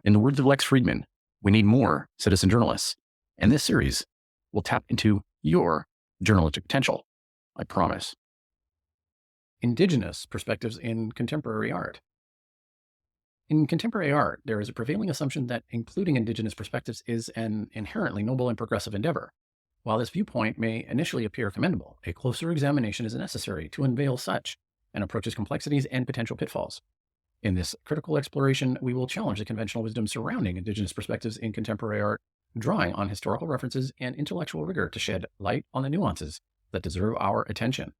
In the words of Lex Friedman, we need more citizen journalists. And this series will tap into your journalistic potential. I promise. Indigenous perspectives in contemporary art. In contemporary art, there is a prevailing assumption that including indigenous perspectives is an inherently noble and progressive endeavor. While this viewpoint may initially appear commendable, a closer examination is necessary to unveil such and approaches complexities and potential pitfalls. In this critical exploration, we will challenge the conventional wisdom surrounding indigenous perspectives in contemporary art, drawing on historical references and intellectual rigor to shed light on the nuances that deserve our attention.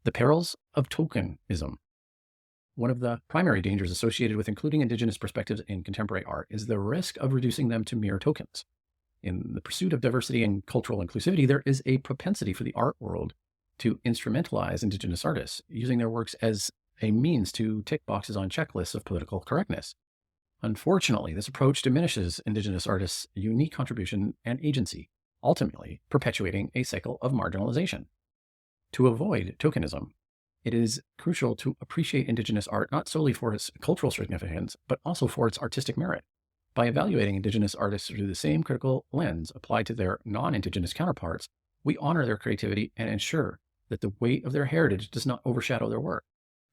The Perils of Tokenism. One of the primary dangers associated with including indigenous perspectives in contemporary art is the risk of reducing them to mere tokens. In the pursuit of diversity and cultural inclusivity, there is a propensity for the art world to instrumentalize indigenous artists, using their works as a means to tick boxes on checklists of political correctness. Unfortunately, this approach diminishes indigenous artists' unique contribution and agency, ultimately perpetuating a cycle of marginalization. To avoid tokenism, it is crucial to appreciate indigenous art not solely for its cultural significance, but also for its artistic merit. By evaluating indigenous artists through the same critical lens applied to their non-indigenous counterparts, we honor their creativity and ensure that the weight of their heritage does not overshadow their work.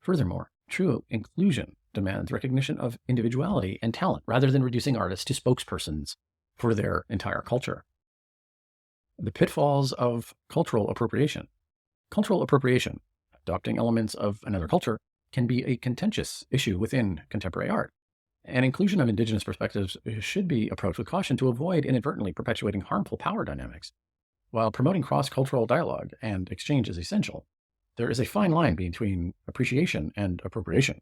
Furthermore, true inclusion demands recognition of individuality and talent rather than reducing artists to spokespersons for their entire culture. The pitfalls of cultural appropriation. Cultural appropriation, adopting elements of another culture, can be a contentious issue within contemporary art. An inclusion of indigenous perspectives should be approached with caution to avoid inadvertently perpetuating harmful power dynamics. While promoting cross-cultural dialogue and exchange is essential, there is a fine line between appreciation and appropriation.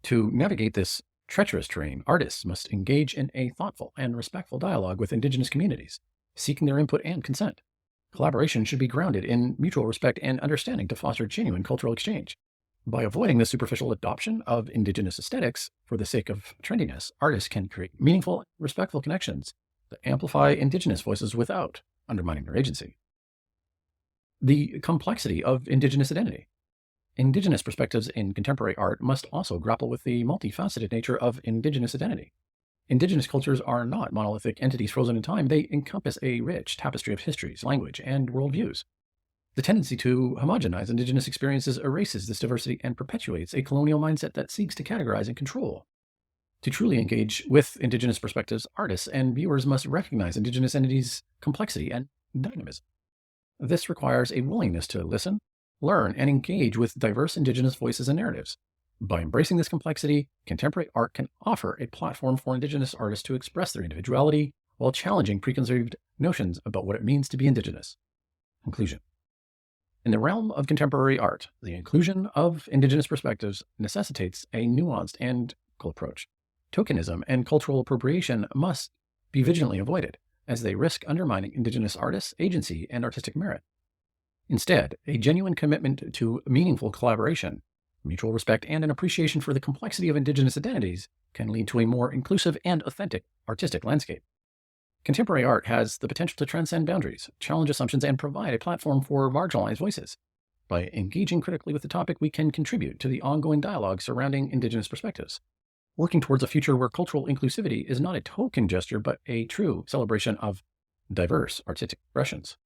To navigate this treacherous terrain, artists must engage in a thoughtful and respectful dialogue with indigenous communities, seeking their input and consent. Collaboration should be grounded in mutual respect and understanding to foster genuine cultural exchange. By avoiding the superficial adoption of indigenous aesthetics for the sake of trendiness, artists can create meaningful, respectful connections that amplify indigenous voices without undermining their agency. The complexity of indigenous identity. Indigenous perspectives in contemporary art must also grapple with the multifaceted nature of indigenous identity. Indigenous cultures are not monolithic entities frozen in time. They encompass a rich tapestry of histories, language, and worldviews. The tendency to homogenize indigenous experiences erases this diversity and perpetuates a colonial mindset that seeks to categorize and control. To truly engage with indigenous perspectives, artists and viewers must recognize indigenous entities' complexity and dynamism. This requires a willingness to listen, learn, and engage with diverse indigenous voices and narratives. By embracing this complexity, contemporary art can offer a platform for indigenous artists to express their individuality while challenging preconceived notions about what it means to be indigenous. Conclusion. In the realm of contemporary art, the inclusion of indigenous perspectives necessitates a nuanced and critical approach. Tokenism and cultural appropriation must be vigilantly avoided, as they risk undermining indigenous artists' agency and artistic merit. Instead, a genuine commitment to meaningful collaboration, mutual respect, and an appreciation for the complexity of indigenous identities can lead to a more inclusive and authentic artistic landscape. Contemporary art has the potential to transcend boundaries, challenge assumptions, and provide a platform for marginalized voices. By engaging critically with the topic, we can contribute to the ongoing dialogue surrounding indigenous perspectives, working towards a future where cultural inclusivity is not a token gesture, but a true celebration of diverse artistic expressions.